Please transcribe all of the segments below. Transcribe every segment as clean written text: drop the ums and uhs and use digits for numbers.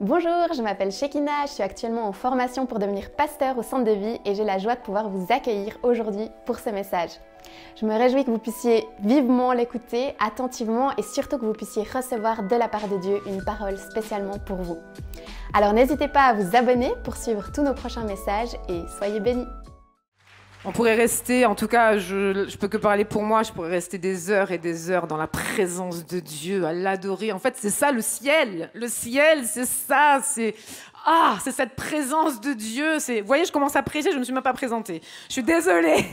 Bonjour, je m'appelle Shekina, je suis actuellement en formation pour devenir pasteur au centre de vie et j'ai la joie de pouvoir vous accueillir aujourd'hui pour ce message. Je me réjouis que vous puissiez vivement l'écouter, attentivement et surtout que vous puissiez recevoir de la part de Dieu une parole spécialement pour vous. Alors n'hésitez pas à vous abonner pour suivre tous nos prochains messages et soyez bénis. On pourrait rester, en tout cas, je peux que parler pour moi, je pourrais rester des heures et des heures dans la présence de Dieu, à l'adorer. En fait, c'est ça le ciel. Le ciel, c'est ça, c'est cette présence de Dieu. Vous voyez, je commence à prêcher, je ne me suis même pas présentée. Je suis désolée,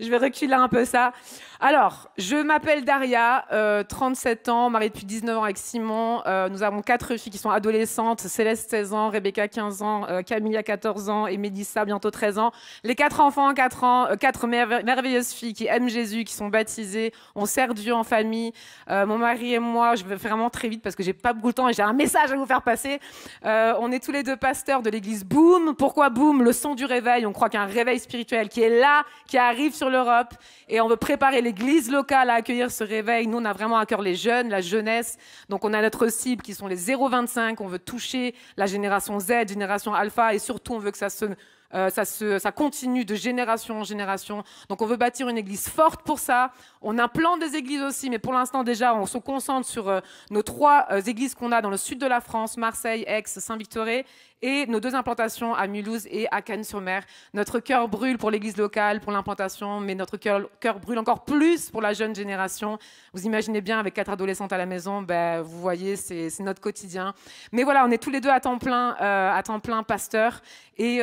je vais reculer un peu ça. Alors, je m'appelle Daria, 37 ans, mariée depuis 19 ans avec Simon. Nous avons 4 filles qui sont adolescentes, Céleste 16 ans, Rebecca 15 ans, Camilla 14 ans et Mélissa bientôt 13 ans. Les 4 enfants, 4 ans, 4 merveilleuses filles qui aiment Jésus, qui sont baptisées. On sert Dieu en famille. Mon mari et moi, je vais vraiment très vite parce que j'ai pas beaucoup de temps et j'ai un message à vous faire passer. On est tous les deux pasteurs de l'église Boom. Pourquoi Boom? Le son du réveil. On croit qu'il y a un réveil spirituel qui est là, qui arrive sur l'Europe et on veut préparer l'église locale à accueillir ce réveil. Nous, on a vraiment à cœur les jeunes, la jeunesse. Donc, on a notre cible qui sont les 0-25. On veut toucher la génération Z, génération Alpha. Et surtout, on veut que ça continue de génération en génération. Donc, on veut bâtir une église forte pour ça. On implante des églises aussi, mais pour l'instant, déjà, on se concentre sur nos 3 églises qu'on a dans le sud de la France, Marseille, Aix, Saint-Victoré, et nos 2 implantations à Mulhouse et à Cannes-sur-Mer. Notre cœur brûle pour l'église locale, pour l'implantation, mais notre cœur brûle encore plus pour la jeune génération. Vous imaginez bien, avec 4 adolescentes à la maison, vous voyez, c'est notre quotidien. Mais voilà, on est tous les deux à temps plein pasteurs. Et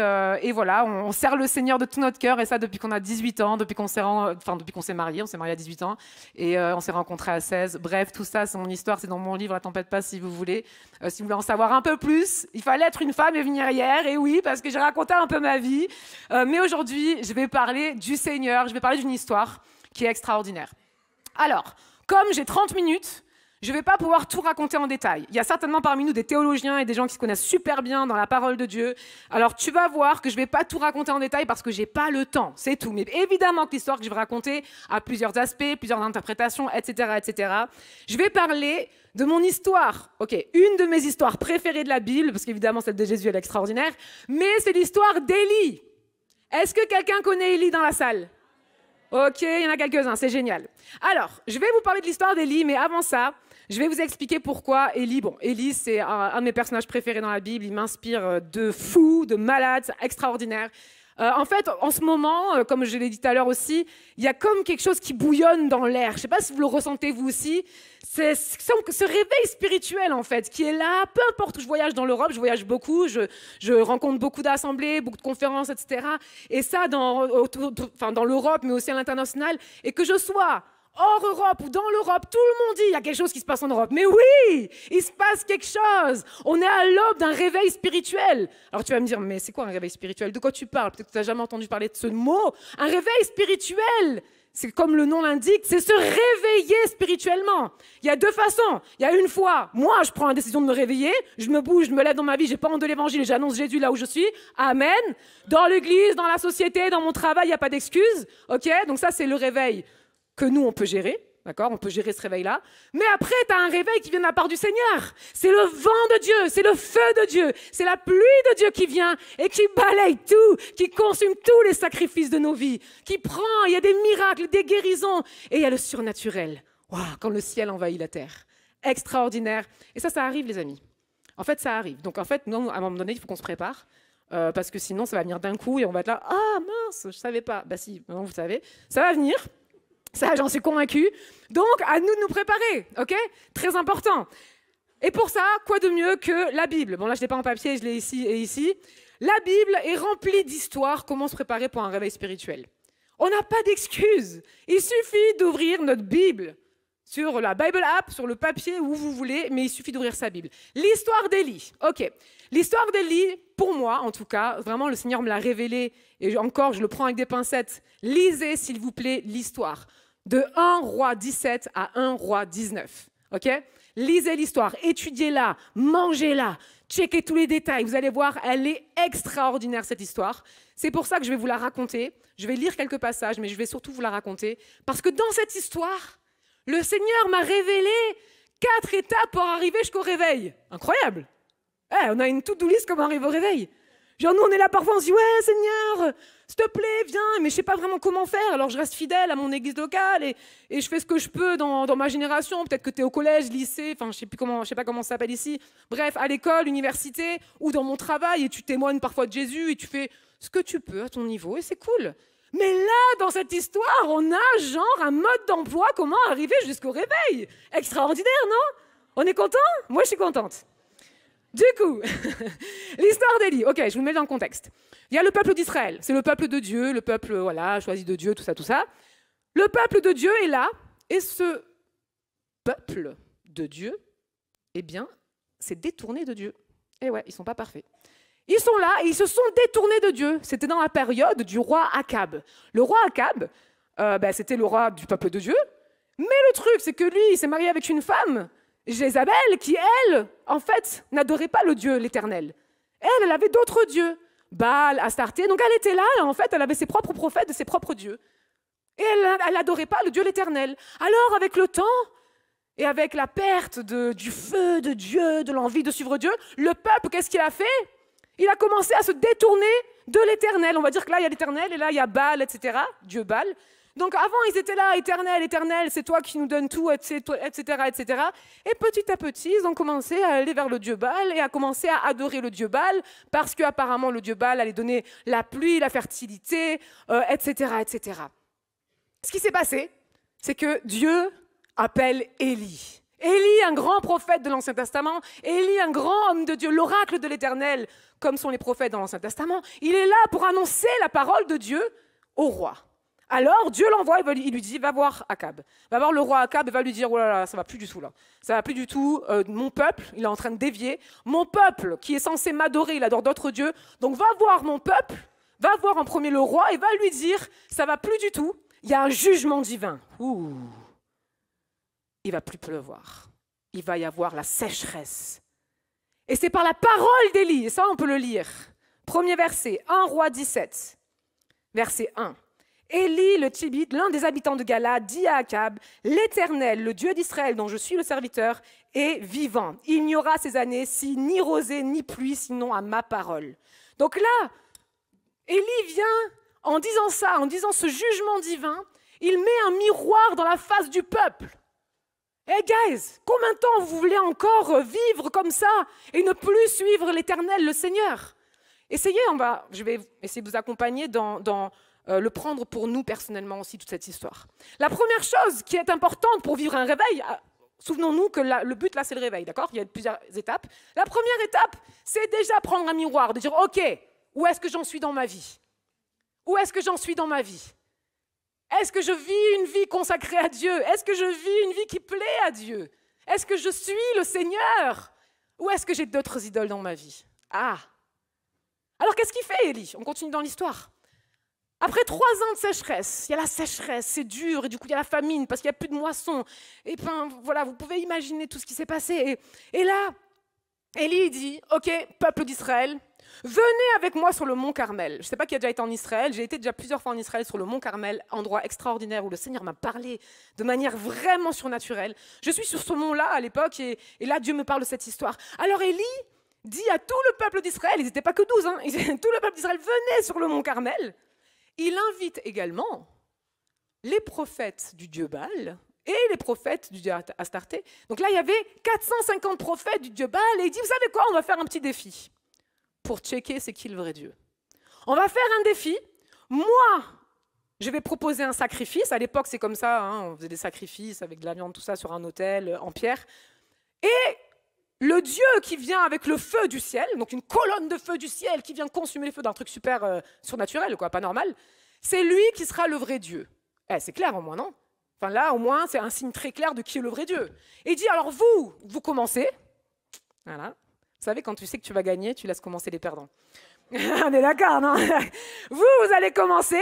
voilà, on sert le Seigneur de tout notre cœur, et ça depuis qu'on a 18 ans, depuis qu'on s'est mariés. On s'est mariés à 18 ans, et on s'est rencontrés à 16. Bref, tout ça, c'est mon histoire, c'est dans mon livre, La Tempête passe, si vous voulez. Si vous voulez en savoir un peu plus, il fallait être une femme et venir hier, et oui, parce que j'ai raconté un peu ma vie. Mais aujourd'hui, je vais parler du Seigneur, je vais parler d'une histoire qui est extraordinaire. Alors, comme j'ai 30 minutes, je ne vais pas pouvoir tout raconter en détail. Il y a certainement parmi nous des théologiens et des gens qui se connaissent super bien dans la parole de Dieu. Alors, tu vas voir que je ne vais pas tout raconter en détail parce que je n'ai pas le temps, c'est tout. Mais évidemment que l'histoire que je vais raconter a plusieurs aspects, plusieurs interprétations, etc., etc. Je vais parler de mon histoire. Ok, une de mes histoires préférées de la Bible, parce qu'évidemment, celle de Jésus, elle est extraordinaire, mais c'est l'histoire d'Élie. Est-ce que quelqu'un connaît Élie dans la salle ? Ok, il y en a quelques-uns, c'est génial. Alors, je vais vous parler de l'histoire d'Élie, mais avant ça, je vais vous expliquer pourquoi Élie. Bon, Élie, c'est un de mes personnages préférés dans la Bible. Il m'inspire de fou, de malade, c'est extraordinaire. En fait, en ce moment, comme je l'ai dit tout à l'heure aussi, il y a comme quelque chose qui bouillonne dans l'air. Je ne sais pas si vous le ressentez vous aussi. C'est ce réveil spirituel, en fait, qui est là. Peu importe où je voyage dans l'Europe, je voyage beaucoup, je rencontre beaucoup d'assemblées, beaucoup de conférences, etc. Et ça, dans l'Europe, mais aussi à l'international. Et que je sois hors Europe ou dans l'Europe, tout le monde dit il y a quelque chose qui se passe en Europe. Mais oui, il se passe quelque chose. On est à l'aube d'un réveil spirituel. Alors tu vas me dire, mais c'est quoi un réveil spirituel? De quoi tu parles? Peut-être que tu n'as jamais entendu parler de ce mot. Un réveil spirituel, c'est comme le nom l'indique, c'est se réveiller spirituellement. Il y a 2 façons. Il y a une fois, moi je prends la décision de me réveiller, je me bouge, je me lève dans ma vie, j'ai parole de l'évangile et j'annonce Jésus là où je suis. Amen. Dans l'église, dans la société, dans mon travail, il n'y a pas d'excuses. Ok, donc ça c'est le réveil que nous, on peut gérer, d'accord? On peut gérer ce réveil-là. Mais après, tu as un réveil qui vient de la part du Seigneur. C'est le vent de Dieu, c'est le feu de Dieu, c'est la pluie de Dieu qui vient et qui balaye tout, qui consume tous les sacrifices de nos vies, qui prend, il y a des miracles, des guérisons, et il y a le surnaturel. Waouh, quand le ciel envahit la terre. Extraordinaire. Et ça arrive, les amis. En fait, ça arrive. Donc, en fait, nous, à un moment donné, il faut qu'on se prépare. Parce que sinon, ça va venir d'un coup et on va être là. Ah, mince, je ne savais pas. Bah si, maintenant, vous savez. Ça va venir. Ça, j'en suis convaincue. Donc, à nous de nous préparer, ok? Très important. Et pour ça, quoi de mieux que la Bible? Bon, là, je ne l'ai pas en papier, je l'ai ici et ici. La Bible est remplie d'histoires, comment se préparer pour un réveil spirituel. On n'a pas d'excuses. Il suffit d'ouvrir notre Bible sur la Bible app, sur le papier, où vous voulez, mais il suffit d'ouvrir sa Bible. L'histoire d'Élie, ok. L'histoire d'Élie, pour moi, en tout cas, vraiment, le Seigneur me l'a révélé, et encore, je le prends avec des pincettes. Lisez, s'il vous plaît, l'histoire. De 1 Roi 17 à 1 Roi 19. Ok? Lisez l'histoire, étudiez-la, mangez-la, checkez tous les détails. Vous allez voir, elle est extraordinaire, cette histoire. C'est pour ça que je vais vous la raconter. Je vais lire quelques passages, mais je vais surtout vous la raconter. Parce que dans cette histoire, le Seigneur m'a révélé 4 étapes pour arriver jusqu'au réveil. Incroyable! On a une to-do list comme on arrive au réveil. Genre, nous, on est là parfois, on se dit, ouais, Seigneur, s'il te plaît, viens, mais je ne sais pas vraiment comment faire. Alors, je reste fidèle à mon église locale et je fais ce que je peux dans ma génération. Peut-être que tu es au collège, lycée, enfin, je ne sais pas comment ça s'appelle ici. Bref, à l'école, université ou dans mon travail, et tu témoignes parfois de Jésus et tu fais ce que tu peux à ton niveau et c'est cool. Mais là, dans cette histoire, on a genre un mode d'emploi, comment arriver jusqu'au réveil. Extraordinaire, non? On est content? Moi, je suis contente. Du coup, l'histoire d'Élie. Ok, je vous mets dans le contexte. Il y a le peuple d'Israël. C'est le peuple de Dieu, le peuple choisi de Dieu, tout ça, tout ça. Le peuple de Dieu est là, et ce peuple de Dieu, eh bien, s'est détourné de Dieu. Et ouais, ils ne sont pas parfaits. Ils sont là et ils se sont détournés de Dieu. C'était dans la période du roi Akab. Le roi Akab, c'était le roi du peuple de Dieu. Mais le truc, c'est que lui, il s'est marié avec une femme, Jézabel, qui, elle, en fait, n'adorait pas le Dieu, l'Éternel. Elle avait d'autres dieux, Baal, Astarté. Donc elle était là, et en fait, elle avait ses propres prophètes de ses propres dieux. Et elle n'adorait pas le Dieu, l'Éternel. Alors, avec le temps, et avec la perte du feu de Dieu, de l'envie de suivre Dieu, le peuple, qu'est-ce qu'il a fait? Il a commencé à se détourner de l'Éternel. On va dire que là, il y a l'Éternel, et là, il y a Baal, etc. Dieu Baal. Donc avant, ils étaient là, Éternel, Éternel, c'est toi qui nous donnes tout, etc., etc. Et petit à petit, ils ont commencé à aller vers le Dieu Baal et à commencer à adorer le Dieu Baal parce qu'apparemment, le Dieu Baal allait donner la pluie, la fertilité, etc., etc. Ce qui s'est passé, c'est que Dieu appelle Élie. Élie, un grand prophète de l'Ancien Testament, Élie, un grand homme de Dieu, l'oracle de l'Éternel, comme sont les prophètes dans l'Ancien Testament. Il est là pour annoncer la parole de Dieu au roi. Alors Dieu l'envoie, il lui dit, va voir Akab. Va voir le roi Akab et va lui dire, oh là là, ça va plus du tout là. Ça va plus du tout, mon peuple, il est en train de dévier. Mon peuple, qui est censé m'adorer, il adore d'autres dieux. Donc va voir mon peuple, va voir en premier le roi et va lui dire, ça va plus du tout, il y a un jugement divin. Ouh. Il va plus pleuvoir. Il va y avoir la sécheresse. Et c'est par la parole d'Élie, et ça on peut le lire. Premier verset, 1 Roi 17, verset 1. Élie le Tibite, l'un des habitants de Galade, dit à Akab, l'Éternel, le Dieu d'Israël dont je suis le serviteur, est vivant. Il n'y aura ces années si ni rosée ni pluie, sinon à ma parole. Donc là, Élie vient en disant ça, en disant ce jugement divin, il met un miroir dans la face du peuple. Hey guys, combien de temps vous voulez encore vivre comme ça et ne plus suivre l'Éternel, le Seigneur? Essayez, je vais essayer de vous accompagner dans le prendre pour nous personnellement aussi, toute cette histoire. La première chose qui est importante pour vivre un réveil, souvenons-nous que le but là c'est le réveil, d'accord? Il y a plusieurs étapes. La première étape, c'est déjà prendre un miroir, de dire ok, où est-ce que j'en suis dans ma vie? Où est-ce que j'en suis dans ma vie? Est-ce que je vis une vie consacrée à Dieu? Est-ce que je vis une vie qui plaît à Dieu? Est-ce que je suis le Seigneur? Ou est-ce que j'ai d'autres idoles dans ma vie? Ah! Alors qu'est-ce qu'il fait, Élie? On continue dans l'histoire. Après 3 ans de sécheresse, il y a la sécheresse, c'est dur, et du coup il y a la famine parce qu'il n'y a plus de moisson. Et ben voilà, vous pouvez imaginer tout ce qui s'est passé. Et là, Élie dit, ok, peuple d'Israël, venez avec moi sur le mont Carmel. Je ne sais pas qui a déjà été en Israël, j'ai été déjà plusieurs fois en Israël sur le mont Carmel, endroit extraordinaire où le Seigneur m'a parlé de manière vraiment surnaturelle. Je suis sur ce mont-là à l'époque et là Dieu me parle de cette histoire. Alors Élie dit à tout le peuple d'Israël, ils n'étaient pas que 12, tout le peuple d'Israël, venez sur le mont Carmel. Il invite également les prophètes du dieu Baal et les prophètes du dieu Astarté. Donc là, il y avait 450 prophètes du dieu Baal et il dit, vous savez quoi, on va faire un petit défi pour checker c'est qui le vrai Dieu. On va faire un défi. Moi, je vais proposer un sacrifice. À l'époque, c'est comme ça, on faisait des sacrifices avec de la viande, tout ça, sur un autel en pierre. Et le Dieu qui vient avec le feu du ciel, donc une colonne de feu du ciel qui vient consumer les feux d'un truc super surnaturel, quoi, pas normal, c'est lui qui sera le vrai Dieu. C'est clair au moins, non? Enfin là, au moins, c'est un signe très clair de qui est le vrai Dieu. Et il dit, alors vous commencez. Voilà. Vous savez, quand tu sais que tu vas gagner, tu laisses commencer les perdants. On est d'accord, non? Vous allez commencer.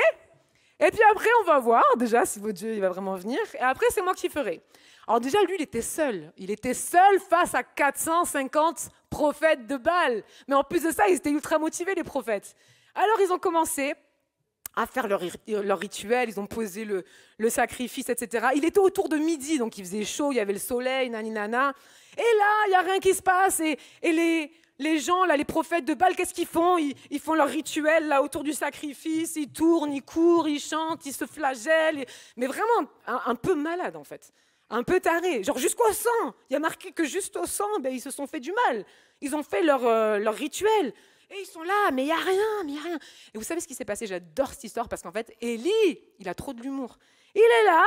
Et puis après, on va voir déjà si votre Dieu il va vraiment venir. Et après, c'est moi qui ferai. Alors déjà, lui, il était seul. Il était seul face à 450 prophètes de Baal. Mais en plus de ça, ils étaient ultra motivés, les prophètes. Alors, ils ont commencé à faire leur rituel, ils ont posé le sacrifice, etc. Il était autour de midi, donc il faisait chaud, il y avait le soleil, nani-nana. Et là, il n'y a rien qui se passe. Et les gens, là, les prophètes de Baal, qu'est-ce qu'ils font? Ils font leur rituel là, autour du sacrifice, ils tournent, ils courent, ils chantent, ils se flagellent. Mais vraiment un peu malade, en fait. Un peu taré, genre jusqu'au sang. Il y a marqué que juste au sang, ben, ils se sont fait du mal. Ils ont fait leur rituel. Et ils sont là, mais il n'y a rien, mais il n'y a rien. Et vous savez ce qui s'est passé? J'adore cette histoire parce qu'en fait, Élie, il a trop de l'humour. Il est là.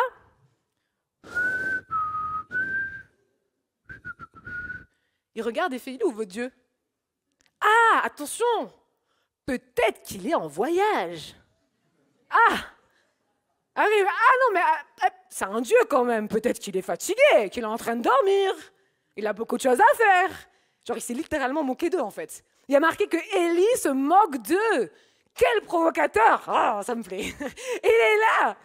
Il regarde et fait, il est où votre Dieu? Ah, attention, peut-être qu'il est en voyage. Ah, arrive. Ah non, mais c'est un Dieu quand même. Peut-être qu'il est fatigué, qu'il est en train de dormir. Il a beaucoup de choses à faire. Genre, il s'est littéralement moqué d'eux, en fait. Il y a marqué que Élie se moque d'eux. Quel provocateur! Ah, ça me plaît. Il est là.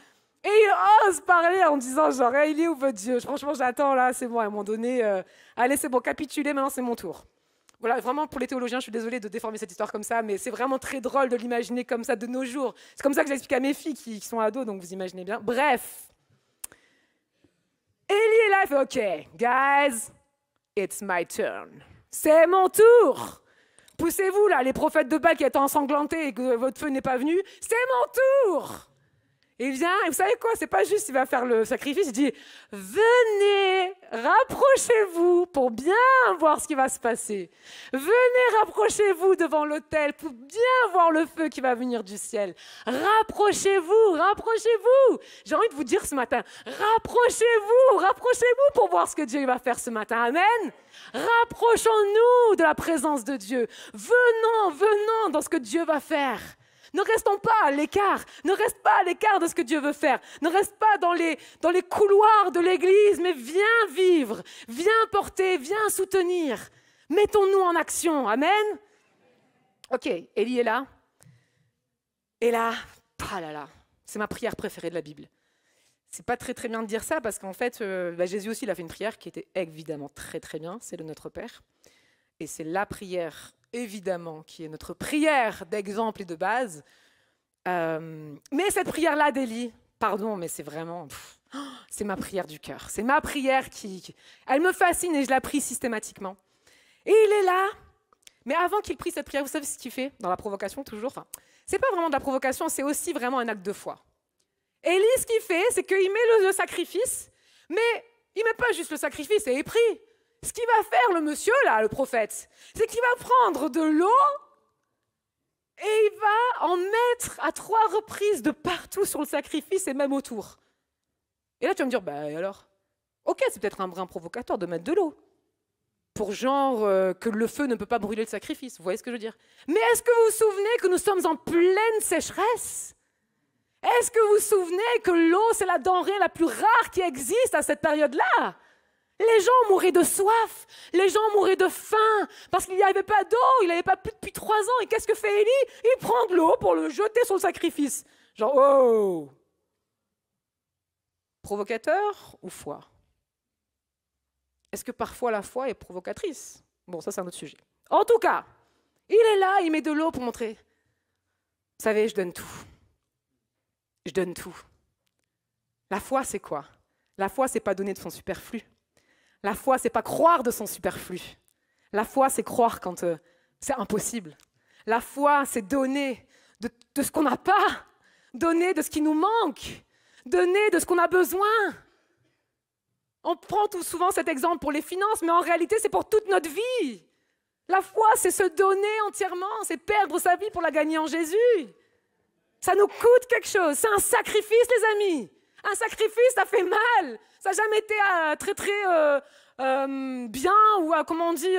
Et il ose parler en disant, genre, hey, il est où votre Dieu? Franchement, j'attends, là, c'est bon, à un moment donné. Allez, c'est bon, capitulez, maintenant c'est mon tour. Voilà, vraiment, pour les théologiens, je suis désolée de déformer cette histoire comme ça, mais c'est vraiment très drôle de l'imaginer comme ça de nos jours. C'est comme ça que j'explique à mes filles qui sont ados, donc vous imaginez bien. Bref. Élie est là, il fait, OK, guys, it's my turn. C'est mon tour. Poussez-vous, là, les prophètes de Baal qui étaient ensanglantés et que votre feu n'est pas venu. C'est mon tour. Et il vient, et vous savez quoi? C'est pas juste il va faire le sacrifice, il dit « Venez, rapprochez-vous pour bien voir ce qui va se passer. Venez, rapprochez-vous devant l'autel pour bien voir le feu qui va venir du ciel. Rapprochez-vous, rapprochez-vous. » J'ai envie de vous dire ce matin, rapprochez-vous, rapprochez-vous pour voir ce que Dieu va faire ce matin. Amen. Rapprochons-nous de la présence de Dieu. Venons dans ce que Dieu va faire. Ne restons pas à l'écart. Ne reste pas à l'écart de ce que Dieu veut faire. Ne reste pas dans les couloirs de l'église, mais viens vivre, viens porter, viens soutenir. Mettons-nous en action. Amen. Ok, Élie est là. Et là, ah là là, c'est ma prière préférée de la Bible. C'est pas très bien de dire ça parce qu'en fait, Jésus aussi il a fait une prière qui était évidemment très bien, c'est le Notre Père. Et c'est la prière évidemment, qui est notre prière d'exemple et de base. Mais cette prière-là d'Élie, pardon, mais c'est vraiment... c'est ma prière du cœur. C'est ma prière qui... Elle me fascine et je la prie systématiquement. Et il est là. Mais avant qu'il prie cette prière, vous savez ce qu'il fait dans la provocation, toujours? Enfin, c'est pas vraiment de la provocation, c'est aussi vraiment un acte de foi. Élie, ce qu'il fait, c'est qu'il met le sacrifice, mais il met pas juste le sacrifice et il prie. Ce qu'il va faire, le monsieur, là, le prophète, c'est qu'il va prendre de l'eau et il va en mettre à 3 reprises de partout sur le sacrifice et même autour. Et là, tu vas me dire, bah alors, ok, c'est peut-être un brin provocateur de mettre de l'eau pour genre que le feu ne peut pas brûler le sacrifice. Vous voyez ce que je veux dire? Mais est-ce que vous vous souvenez que nous sommes en pleine sécheresse? Est-ce que vous vous souvenez que l'eau, c'est la denrée la plus rare qui existe à cette période-là? Les gens mouraient de soif, les gens mouraient de faim, parce qu'il n'y avait pas d'eau, il n'avait pas plu depuis 3 ans. Et qu'est-ce que fait Élie? Il prend de l'eau pour le jeter sur le sacrifice. Genre, oh! Provocateur ou foi? Est-ce que parfois la foi est provocatrice? Bon, ça c'est un autre sujet. En tout cas, il est là, il met de l'eau pour montrer. Vous savez, je donne tout. Je donne tout. La foi, c'est quoi? La foi, c'est pas donner de son superflu. La foi, c'est pas croire de son superflu. La foi, c'est croire quand c'est impossible. La foi, c'est donner de ce qu'on n'a pas, donner de ce qui nous manque, donner de ce qu'on a besoin. On prend tout souvent cet exemple pour les finances, mais en réalité, c'est pour toute notre vie. La foi, c'est se donner entièrement, c'est perdre sa vie pour la gagner en Jésus. Ça nous coûte quelque chose, c'est un sacrifice, les amis. Un sacrifice, ça fait mal. Ça n'a jamais été très bien, ou comment on dit,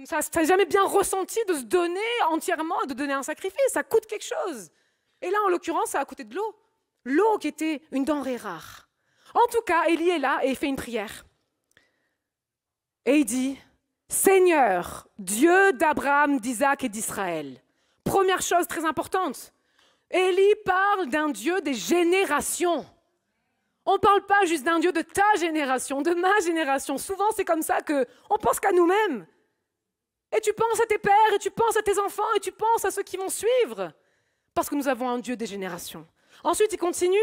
ça n'a jamais bien ressenti de se donner entièrement et de donner un sacrifice. Ça coûte quelque chose. Et là, en l'occurrence, ça a coûté de l'eau. L'eau qui était une denrée rare. En tout cas, Élie est là et il fait une prière. Et il dit, Seigneur, Dieu d'Abraham, d'Isaac et d'Israël. Première chose très importante, Élie parle d'un Dieu des générations. On ne parle pas juste d'un Dieu de ta génération, de ma génération. Souvent, c'est comme ça qu'on pense qu'à nous-mêmes. Et tu penses à tes pères, et tu penses à tes enfants, et tu penses à ceux qui vont suivre. Parce que nous avons un Dieu des générations. Ensuite, il continue.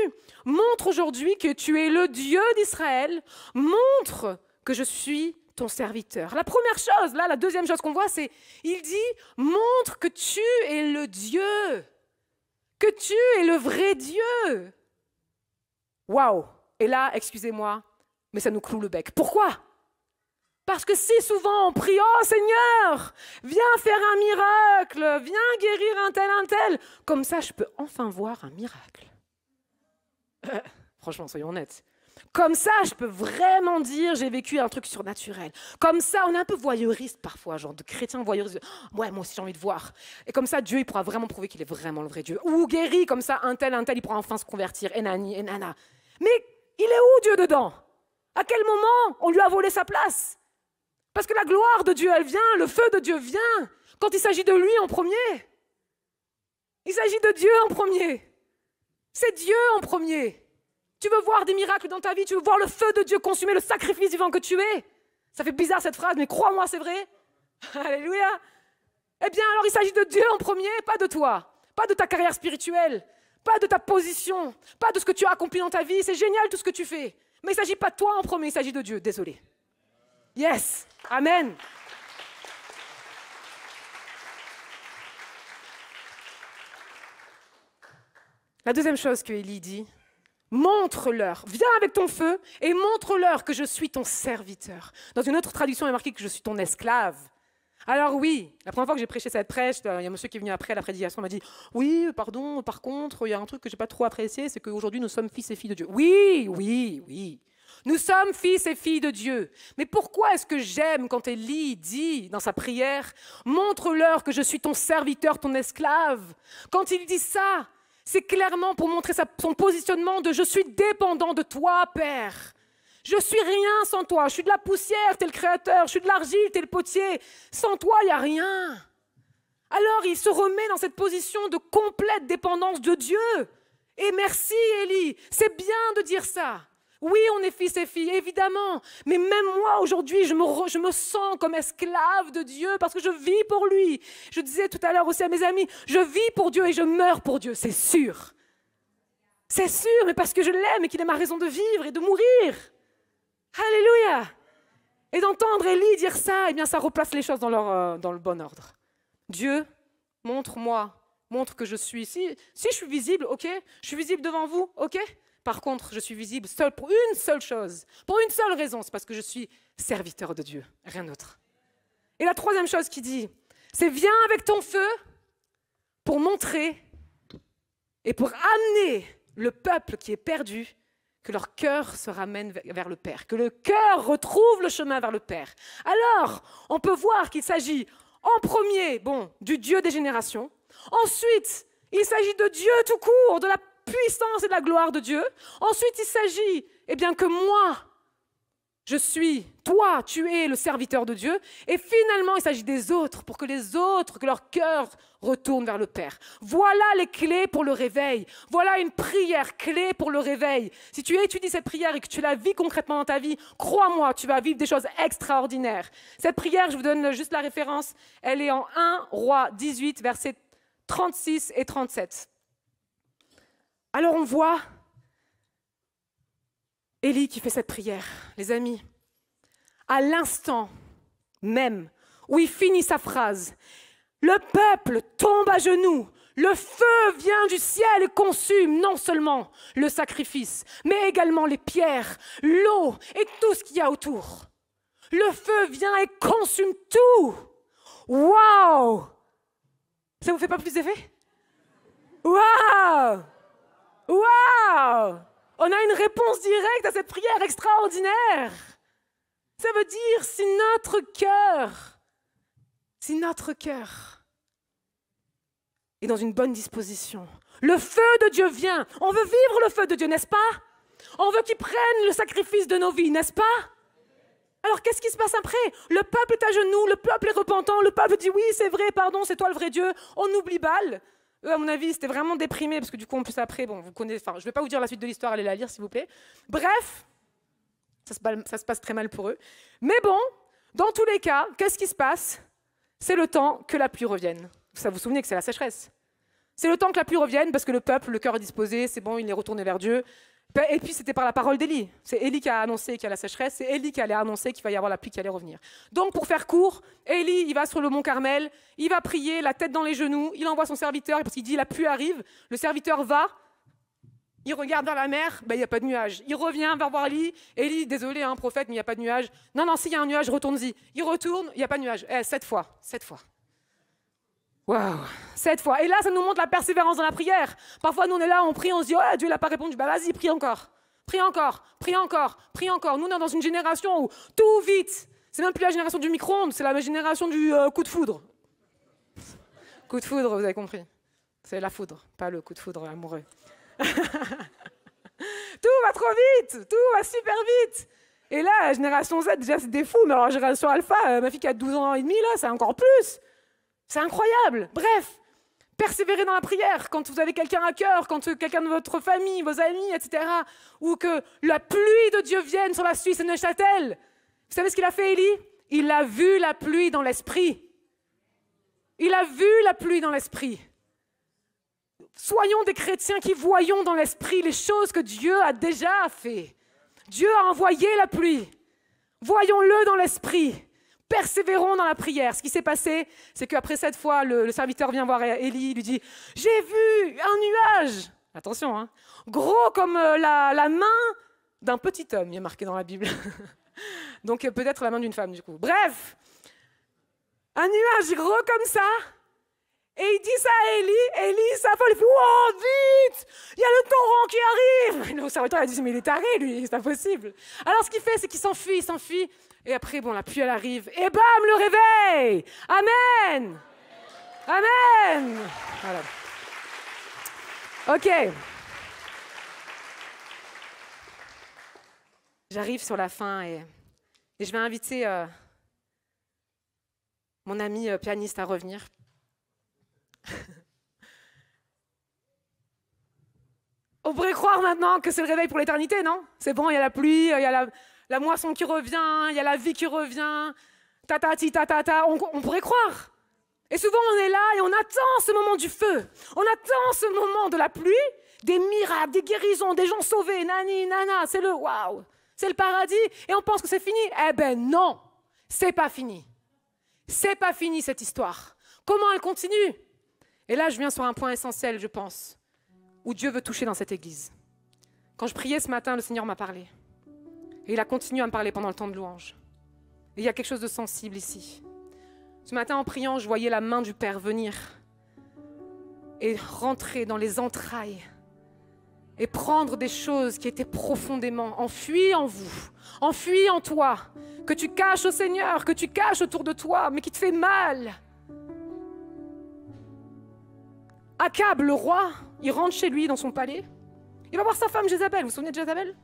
Montre aujourd'hui que tu es le Dieu d'Israël. Montre que je suis ton serviteur. La première chose, là, la deuxième chose qu'on voit, c'est, il dit, montre que tu es le Dieu. Que tu es le vrai Dieu. Waouh! Et là, excusez-moi, mais ça nous cloue le bec. Pourquoi? Parce que si souvent on prie, oh Seigneur, viens faire un miracle, viens guérir un tel, comme ça je peux enfin voir un miracle. Franchement, soyons honnêtes. Comme ça, je peux vraiment dire, j'ai vécu un truc surnaturel. Comme ça, on est un peu voyeuriste parfois, genre de chrétien voyeuriste. Oh, ouais, moi aussi j'ai envie de voir. Et comme ça, Dieu, il pourra vraiment prouver qu'il est vraiment le vrai Dieu. Ou guéri, comme ça, un tel, il pourra enfin se convertir. Et nani, et nana. Mais il est où Dieu dedans? À quel moment on lui a volé sa place? Parce que la gloire de Dieu, elle vient, le feu de Dieu vient quand il s'agit de lui en premier. Il s'agit de Dieu en premier. C'est Dieu en premier. Tu veux voir des miracles dans ta vie, tu veux voir le feu de Dieu consumer le sacrifice vivant que tu es. Ça fait bizarre cette phrase, mais crois-moi, c'est vrai. Alléluia. Eh bien, alors il s'agit de Dieu en premier, pas de toi, pas de ta carrière spirituelle, pas de ta position, pas de ce que tu as accompli dans ta vie. C'est génial tout ce que tu fais. Mais il ne s'agit pas de toi en premier, il s'agit de Dieu. Désolé. Yes. Amen. La deuxième chose que Élie dit, montre-leur, viens avec ton feu et montre-leur que je suis ton serviteur. Dans une autre traduction, il est marqué que je suis ton esclave. Alors oui, la première fois que j'ai prêché cette prêche, il y a un monsieur qui est venu après la prédication, m'a dit « Oui, pardon, par contre, il y a un truc que je n'ai pas trop apprécié, c'est qu'aujourd'hui nous sommes fils et filles de Dieu. » Oui. Nous sommes fils et filles de Dieu. Mais pourquoi est-ce que j'aime quand Élie dit dans sa prière « Montre-leur que je suis ton serviteur, ton esclave ?» Quand il dit ça, c'est clairement pour montrer son positionnement de « Je suis dépendant de toi, Père. Je suis rien sans toi. Je suis de la poussière, tu es le créateur. Je suis de l'argile, tu es le potier. Sans toi, il n'y a rien. » Alors, il se remet dans cette position de complète dépendance de Dieu. Et merci, Élie. C'est bien de dire ça. Oui, on est fils et filles, évidemment. Mais même moi, aujourd'hui, je me sens comme esclave de Dieu parce que je vis pour lui. Je disais tout à l'heure aussi à mes amis, je vis pour Dieu et je meurs pour Dieu, c'est sûr. C'est sûr, mais parce que je l'aime et qu'il est ma raison de vivre et de mourir. Alléluia. Et d'entendre Élie dire ça, eh bien, ça replace les choses dans le bon ordre. Dieu, montre-moi, montre que je suis. Si je suis visible, ok. Je suis visible devant vous, ok. Par contre, je suis visible seul pour une seule chose, pour une seule raison, c'est parce que je suis serviteur de Dieu, rien d'autre. Et la troisième chose qu'il dit, c'est viens avec ton feu pour montrer et pour amener le peuple qui est perdu, que leur cœur se ramène vers le Père, que le cœur retrouve le chemin vers le Père. Alors, on peut voir qu'il s'agit en premier, du Dieu des générations. Ensuite, il s'agit de Dieu tout court, de la puissance et de la gloire de Dieu. Ensuite, il s'agit, que moi, je suis, toi, tu es le serviteur de Dieu. Et finalement, il s'agit des autres, pour que les autres, que leur cœur retourne vers le Père. Voilà les clés pour le réveil. Voilà une prière clé pour le réveil. Si tu étudies cette prière et que tu la vis concrètement dans ta vie, crois-moi, tu vas vivre des choses extraordinaires. Cette prière, je vous donne juste la référence, elle est en 1 Roi 18, versets 36 et 37. Alors on voit Élie qui fait cette prière, les amis. À l'instant même où il finit sa phrase, le peuple tombe à genoux, le feu vient du ciel et consume non seulement le sacrifice, mais également les pierres, l'eau et tout ce qu'il y a autour. Le feu vient et consume tout. Waouh! Ça vous fait pas plus d'effet? Waouh! Waouh! On a une réponse directe à cette prière extraordinaire. Ça veut dire si notre cœur est dans une bonne disposition, le feu de Dieu vient. On veut vivre le feu de Dieu, n'est-ce pas? On veut qu'il prenne le sacrifice de nos vies, n'est-ce pas? Alors qu'est-ce qui se passe après? Le peuple est à genoux, le peuple est repentant, le peuple dit oui, c'est vrai, pardon, c'est toi le vrai Dieu. On oublie Baal. Eux, à mon avis, c'était vraiment déprimé, parce que du coup, en plus après, vous connaissez, je ne vais pas vous dire la suite de l'histoire, allez la lire, s'il vous plaît. Bref, ça se passe très mal pour eux. Mais bon, dans tous les cas, qu'est-ce qui se passe? C'est le temps que la pluie revienne. Vous vous souvenez que c'est la sécheresse. C'est le temps que la pluie revienne, parce que le peuple, le cœur est disposé, c'est bon, il est retourné vers Dieu. Et puis c'était par la parole d'Élie. C'est Élie qui a annoncé qu'il y a la sécheresse, c'est Élie qui allait annoncer qu'il va y avoir la pluie qui allait revenir. Donc pour faire court, Élie, il va sur le mont Carmel, il va prier, la tête dans les genoux, il envoie son serviteur, parce qu'il dit la pluie arrive, le serviteur va, il regarde vers la mer, il n'y a pas de nuage. Il revient vers voir Élie, Élie, désolé, prophète, mais il n'y a pas de nuage. Non, s'il y a un nuage, retourne-y. Il retourne, il n'y a pas de nuage. 7 fois. Waouh, 7 fois. Et là, ça nous montre la persévérance dans la prière. Parfois, nous, on est là, on prie, on se dit, Dieu n'a pas répondu. Vas-y, prie encore. Nous, on est dans une génération où tout vite. C'est même plus la génération du micro-ondes, c'est la génération du coup de foudre. Coup de foudre, vous avez compris. C'est la foudre, pas le coup de foudre amoureux. Tout va trop vite, tout va super vite. Et là, la génération Z, déjà, c'est des fous. Mais alors, la génération Alpha, ma fille qui a 12 ans et demi, là, c'est encore plus. C'est incroyable. Bref, persévérez dans la prière quand vous avez quelqu'un à cœur, quand quelqu'un de votre famille, vos amis, etc. Ou que la pluie de Dieu vienne sur la Suisse et Neuchâtel. Vous savez ce qu'il a fait, Élie? Il a vu la pluie dans l'esprit. Soyons des chrétiens qui voyons dans l'esprit les choses que Dieu a déjà fait. Dieu a envoyé la pluie. Voyons-le dans l'esprit. Persévérons dans la prière. Ce qui s'est passé, c'est qu'après 7 fois, le serviteur vient voir Élie, il lui dit « J'ai vu un nuage !» Attention, gros comme la main d'un petit homme, il est marqué dans la Bible. Donc peut-être la main d'une femme, du coup. Bref, un nuage gros comme ça. Et il dit ça à Élie, Élie s'affole, il fait « Oh, vite! Il y a le torrent qui arrive !» Et le serviteur a dit « Mais il est taré, lui, c'est impossible. » Alors ce qu'il fait, c'est qu'il s'enfuit. Et après, la pluie, elle arrive. Et bam, le réveil! Amen! Voilà. OK. J'arrive sur la fin et je vais inviter mon ami pianiste à revenir. On pourrait croire maintenant que c'est le réveil pour l'éternité, non? C'est bon, il y a la pluie, il y a la moisson qui revient, il y a la vie qui revient, on pourrait croire. Et souvent on est là et on attend ce moment du feu, on attend ce moment de la pluie, des miracles, des guérisons, des gens sauvés, nani, nana, c'est le waouh, c'est le paradis, et on pense que c'est fini. Eh ben non, c'est pas fini. C'est pas fini cette histoire. Comment elle continue? Et là, je viens sur un point essentiel, je pense, où Dieu veut toucher dans cette église. Quand je priais ce matin, le Seigneur m'a parlé. Et il a continué à me parler pendant le temps de louange. Et il y a quelque chose de sensible ici. Ce matin, en priant, je voyais la main du Père venir et rentrer dans les entrailles et prendre des choses qui étaient profondément enfuies en vous, enfuies en toi, que tu caches au Seigneur, que tu caches autour de toi, mais qui te fait mal. Akab, le roi, il rentre chez lui dans son palais. Il va voir sa femme Jézabel. Vous vous souvenez de Jézabel?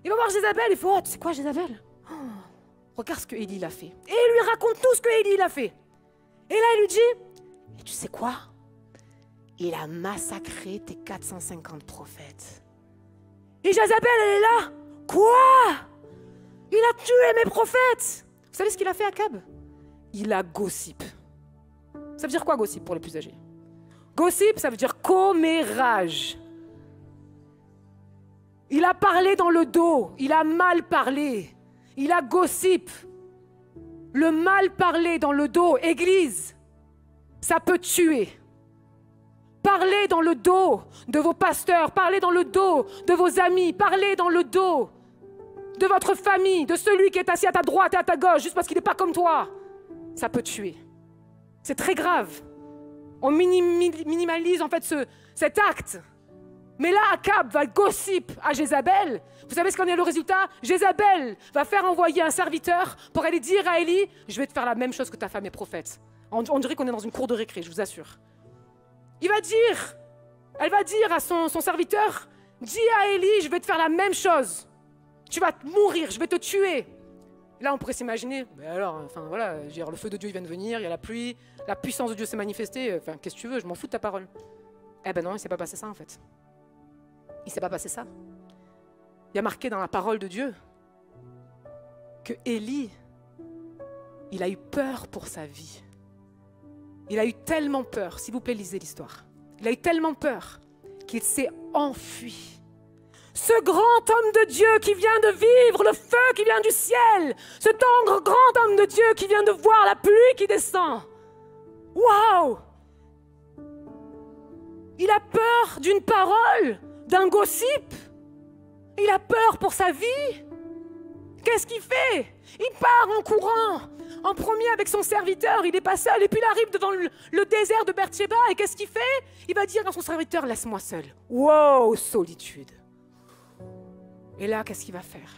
Il va voir Jézabel. Il fait « Oh, tu sais quoi, Jézabel? Regarde ce que Élie a fait. » Et il lui raconte tout ce que Élie a fait. Et là, il lui dit « Et tu sais quoi? Il a massacré tes 450 prophètes. » Et Jézabel, elle est là. « Quoi? Il a tué mes prophètes. » Vous savez ce qu'il a fait, Akab? Il a gossip. Ça veut dire quoi, gossip, pour les plus âgés? Gossip, ça veut dire commérage. Il a parlé dans le dos, il a mal parlé, il a gossip. Le mal parlé dans le dos, église, ça peut tuer. Parlez dans le dos de vos pasteurs, parlez dans le dos de vos amis, parlez dans le dos de votre famille, de celui qui est assis à ta droite et à ta gauche, juste parce qu'il n'est pas comme toi. Ça peut tuer. C'est très grave. On minimalise en fait cet acte. Mais là, Akab va gossip à Jézabel. Vous savez ce qu'en est le résultat? Jézabel va faire envoyer un serviteur pour aller dire à Élie, je vais te faire la même chose que ta femme est prophète. On dirait qu'on est dans une cour de récré, je vous assure. Elle va dire à son serviteur, dis à Élie, je vais te faire la même chose. Tu vas mourir, je vais te tuer. Là, on pourrait s'imaginer, le feu de Dieu il vient de venir, il y a la pluie, la puissance de Dieu s'est manifestée, qu'est-ce que tu veux, je m'en fous de ta parole. Eh ben non, il ne s'est pas passé ça en fait. Il ne s'est pas passé ça. Il y a marqué dans la parole de Dieu que Élie, il a eu peur pour sa vie. Il a eu tellement peur, s'il vous plaît, lisez l'histoire. Il a eu tellement peur qu'il s'est enfui. Ce grand homme de Dieu qui vient de vivre, le feu qui vient du ciel, ce grand homme de Dieu qui vient de voir la pluie qui descend. Waouh! Il a peur d'une parole, d'un gossip. Il a peur pour sa vie. Qu'est-ce qu'il fait? Il part en courant, en premier avec son serviteur, il n'est pas seul. Et puis il arrive devant le désert de Beersheba. Et qu'est-ce qu'il fait? Il va dire à son serviteur, laisse-moi seul. Wow, solitude. Et là, qu'est-ce qu'il va faire?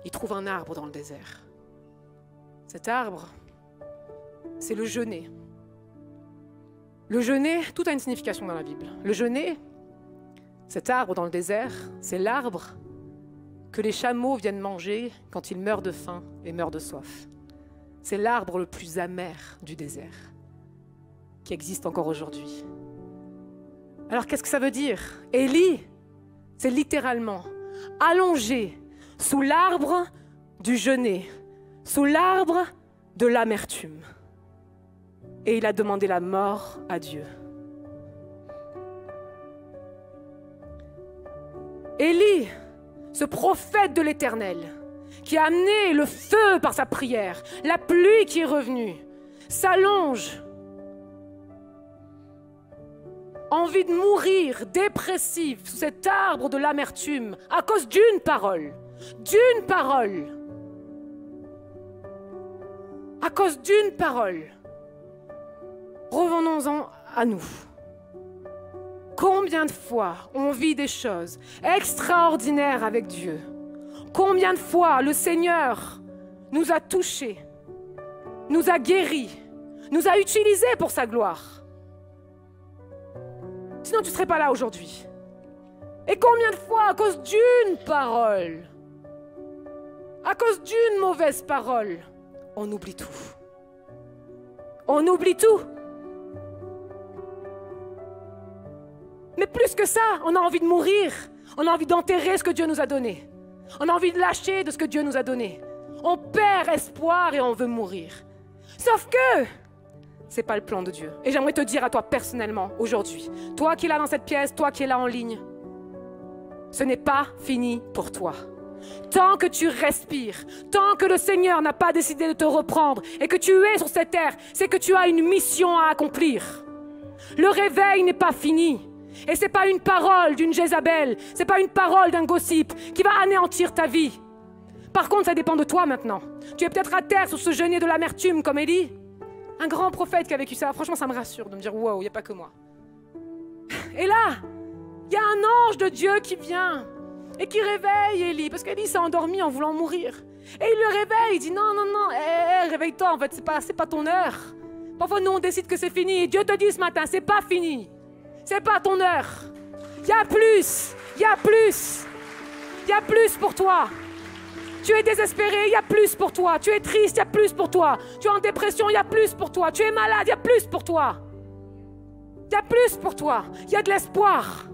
Il trouve un arbre dans le désert. Cet arbre, c'est le genêt. Le genêt, tout a une signification dans la Bible. Le genêt, cet arbre dans le désert, c'est l'arbre que les chameaux viennent manger quand ils meurent de faim et meurent de soif. C'est l'arbre le plus amer du désert, qui existe encore aujourd'hui. Alors qu'est-ce que ça veut dire? Élie, c'est littéralement allongé sous l'arbre du genêt, sous l'arbre de l'amertume. Et il a demandé la mort à Dieu. Élie, ce prophète de l'Éternel, qui a amené le feu par sa prière, la pluie qui est revenue, s'allonge, envie de mourir, dépressif, sous cet arbre de l'amertume, à cause d'une parole. D'une parole. À cause d'une parole. Revenons-en à nous. Combien de fois on vit des choses extraordinaires avec Dieu? Combien de fois le Seigneur nous a touchés, nous a guéris, nous a utilisés pour sa gloire? Sinon tu ne serais pas là aujourd'hui. Et combien de fois à cause d'une parole, à cause d'une mauvaise parole, on oublie tout. On oublie tout. Mais plus que ça, on a envie de mourir. On a envie d'enterrer ce que Dieu nous a donné. On a envie de lâcher de ce que Dieu nous a donné. On perd espoir et on veut mourir. Sauf que ce n'est pas le plan de Dieu. Et j'aimerais te dire à toi personnellement, aujourd'hui, toi qui es là dans cette pièce, toi qui es là en ligne, ce n'est pas fini pour toi. Tant que tu respires, tant que le Seigneur n'a pas décidé de te reprendre et que tu es sur cette terre, c'est que tu as une mission à accomplir. Le réveil n'est pas fini. Et ce n'est pas une parole d'une Jézabel, ce n'est pas une parole d'un gossip qui va anéantir ta vie. Par contre, ça dépend de toi maintenant. Tu es peut-être à terre sur ce genêt de l'amertume comme Élie. Un grand prophète qui a vécu ça. Franchement, ça me rassure de me dire, wow, il n'y a pas que moi. Et là, il y a un ange de Dieu qui vient et qui réveille Élie, parce qu'Élie s'est endormi en voulant mourir. Et il le réveille, il dit, non, réveille-toi, en fait, c'est pas ton heure. Parfois, nous, on décide que c'est fini. Et Dieu te dit ce matin, c'est pas fini. C'est pas ton heure. Il y a plus. Il y a plus. Il y a plus pour toi. Tu es désespéré, il y a plus pour toi. Tu es triste, il y a plus pour toi. Tu es en dépression, il y a plus pour toi. Tu es malade, il y a plus pour toi. Il y a plus pour toi. Il y a de l'espoir.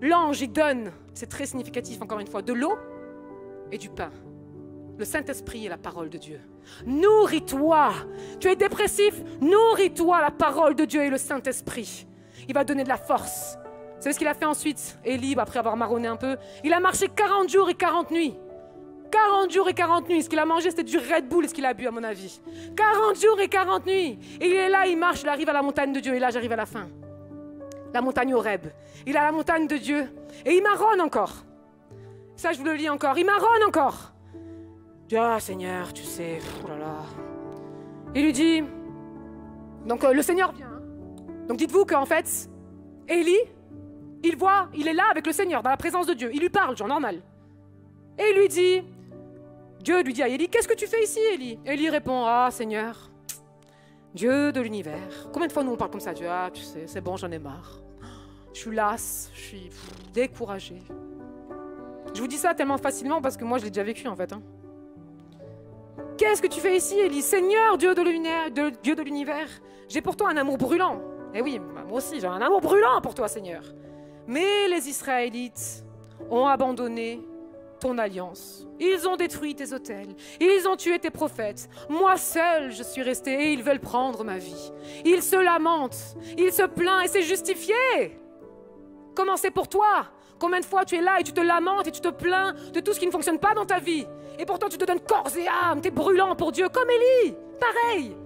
L'ange, il donne, c'est très significatif encore une fois, de l'eau et du pain. Le Saint-Esprit est la parole de Dieu. Nourris-toi. Tu es dépressif, nourris-toi la parole de Dieu et le Saint-Esprit. Il va donner de la force. Vous savez ce qu'il a fait ensuite? Élie, après avoir marronné un peu, il a marché 40 jours et 40 nuits. 40 jours et 40 nuits. Ce qu'il a mangé, c'était du Red Bull, ce qu'il a bu, à mon avis. 40 jours et 40 nuits. Et il est là, il marche, il arrive à la montagne de Dieu. Et là, j'arrive à la fin. La montagne Horeb. Il est à la montagne de Dieu. Et il marronne encore. Ça, je vous le lis encore. Il marronne encore. Il dit, ah, Seigneur, tu sais, oh là là. Il lui dit, donc le Seigneur vient. Donc dites-vous qu'en fait, Élie, il est là avec le Seigneur, dans la présence de Dieu. Il lui parle, genre normal. Et il lui dit, Dieu lui dit à Élie, qu'est-ce que tu fais ici, Élie? Élie répond, ah Seigneur, Dieu de l'univers. Combien de fois nous on parle comme ça? Dieu, ah tu sais, c'est bon, j'en ai marre. Je suis lasse, je suis découragée. Je vous dis ça tellement facilement parce que moi je l'ai déjà vécu en fait. Qu'est-ce que tu fais ici, Élie? Seigneur, Dieu de l'univers, j'ai pour toi un amour brûlant. Eh oui, moi aussi, j'ai un amour brûlant pour toi, Seigneur. Mais les Israélites ont abandonné ton alliance. Ils ont détruit tes autels. Ils ont tué tes prophètes. Moi seul, je suis resté et ils veulent prendre ma vie. Ils se lamentent, ils se plaignent et c'est justifié. Comment c'est pour toi? Combien de fois tu es là et tu te lamentes et tu te plains de tout ce qui ne fonctionne pas dans ta vie? Et pourtant tu te donnes corps et âme, tu es brûlant pour Dieu, comme Élie. Pareil.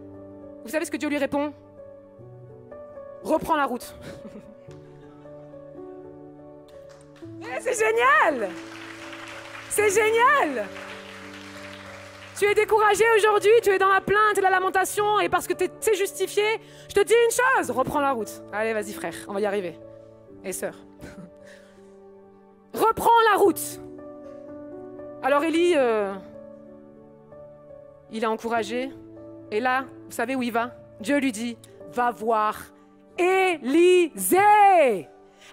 Vous savez ce que Dieu lui répond? Reprends la route. C'est génial! C'est génial! Tu es découragé aujourd'hui, tu es dans la plainte et la lamentation, et parce que c'est justifié, je te dis une chose, reprends la route. Allez, vas-y frère, on va y arriver. Et sœur. Reprends la route. Alors Élie, il est encouragé, et là, vous savez où il va? Dieu lui dit, va voir Élisée.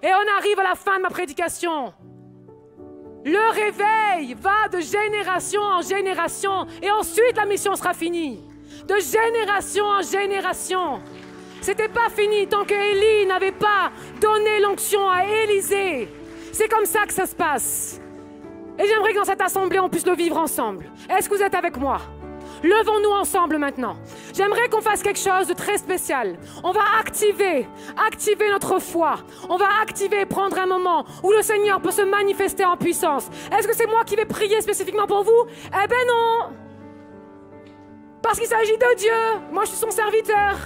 Et on arrive à la fin de ma prédication. Le réveil va de génération en génération et ensuite la mission sera finie. De génération en génération. C'était pas fini tant que Élie n'avait pas donné l'onction à Élisée. C'est comme ça que ça se passe. Et j'aimerais que dans cette assemblée on puisse le vivre ensemble. Est-ce que vous êtes avec moi? Levons-nous ensemble maintenant. J'aimerais qu'on fasse quelque chose de très spécial. On va activer notre foi. On va prendre un moment où le Seigneur peut se manifester en puissance. Est-ce que c'est moi qui vais prier spécifiquement pour vous? Eh ben non! Parce qu'il s'agit de Dieu. Moi, je suis son serviteur.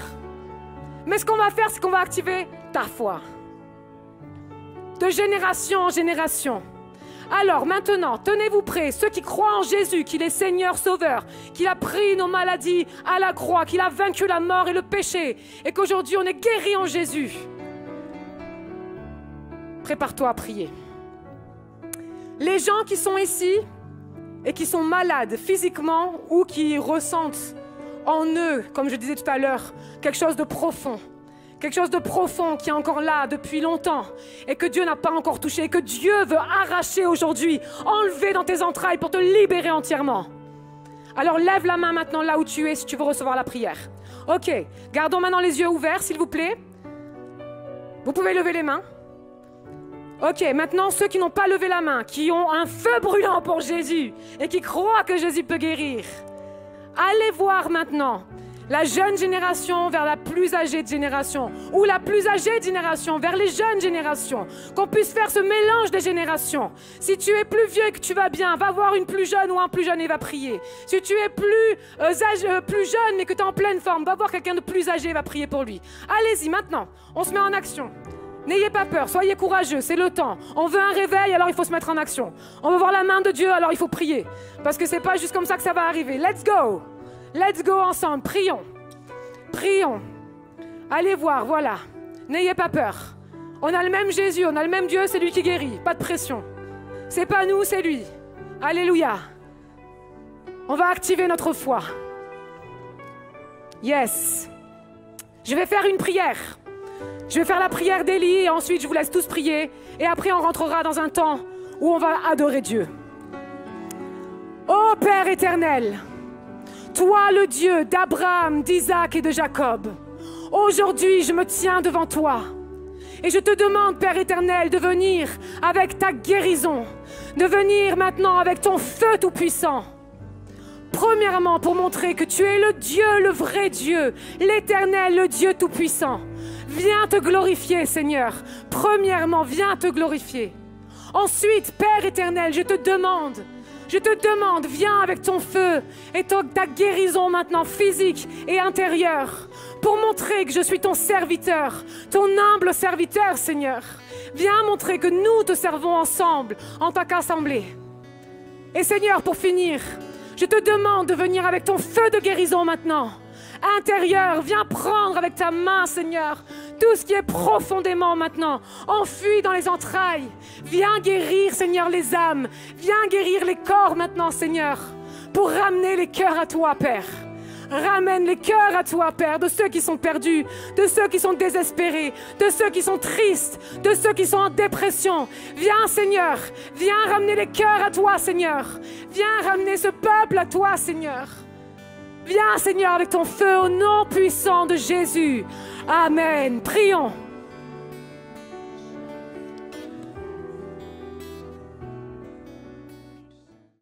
Mais ce qu'on va faire, c'est qu'on va activer ta foi. De génération en génération. Alors maintenant, tenez-vous prêts, ceux qui croient en Jésus, qu'il est Seigneur Sauveur, qu'il a pris nos maladies à la croix, qu'il a vaincu la mort et le péché, et qu'aujourd'hui on est guéri en Jésus. Prépare-toi à prier. Les gens qui sont ici et qui sont malades physiquement ou qui ressentent en eux, comme je disais tout à l'heure, quelque chose de profond, qui est encore là depuis longtemps et que Dieu n'a pas encore touché et que Dieu veut arracher aujourd'hui, enlever dans tes entrailles pour te libérer entièrement. Alors lève la main maintenant là où tu es si tu veux recevoir la prière. Ok, gardons maintenant les yeux ouverts s'il vous plaît. Vous pouvez lever les mains. Ok, maintenant ceux qui n'ont pas levé la main, qui ont un feu brûlant pour Jésus et qui croient que Jésus peut guérir, allez voir maintenant la jeune génération vers la plus âgée de génération, ou la plus âgée de génération vers les jeunes générations, qu'on puisse faire ce mélange des générations. Si tu es plus vieux et que tu vas bien, va voir une plus jeune ou un plus jeune et va prier. Si tu es plus jeune mais que tu es en pleine forme, va voir quelqu'un de plus âgé et va prier pour lui. Allez-y, maintenant, on se met en action. N'ayez pas peur, soyez courageux, c'est le temps. On veut un réveil, alors il faut se mettre en action. On veut voir la main de Dieu, alors il faut prier. Parce que c'est pas juste comme ça que ça va arriver. Let's go! Let's go ensemble, prions. Prions. Allez voir, voilà. N'ayez pas peur. On a le même Jésus, on a le même Dieu, c'est lui qui guérit. Pas de pression. C'est pas nous, c'est lui. Alléluia. On va activer notre foi. Yes. Je vais faire une prière. Je vais faire la prière d'Élie et ensuite je vous laisse tous prier. Et après on rentrera dans un temps où on va adorer Dieu. Ô Père éternel, toi le Dieu d'Abraham, d'Isaac et de Jacob, aujourd'hui je me tiens devant toi et je te demande, Père éternel, de venir avec ta guérison, de venir maintenant avec ton feu tout-puissant. Premièrement, pour montrer que tu es le Dieu, le vrai Dieu, l'éternel, le Dieu tout-puissant. Viens te glorifier, Seigneur. Premièrement, viens te glorifier. Ensuite, Père éternel, je te demande, viens avec ton feu et ta guérison maintenant physique et intérieure pour montrer que je suis ton serviteur, ton humble serviteur, Seigneur. Viens montrer que nous te servons ensemble en tant qu'assemblée. Et Seigneur, pour finir, je te demande de venir avec ton feu de guérison maintenant. Intérieur, viens prendre avec ta main, Seigneur, tout ce qui est profondément maintenant enfui dans les entrailles. Viens guérir, Seigneur, les âmes. Viens guérir les corps maintenant, Seigneur, pour ramener les cœurs à toi, Père. Ramène les cœurs à toi, Père, de ceux qui sont perdus, de ceux qui sont désespérés, de ceux qui sont tristes, de ceux qui sont en dépression. Viens, Seigneur, viens ramener les cœurs à toi, Seigneur. Viens ramener ce peuple à toi, Seigneur. Viens, Seigneur, avec ton feu au nom puissant de Jésus. Amen. Prions.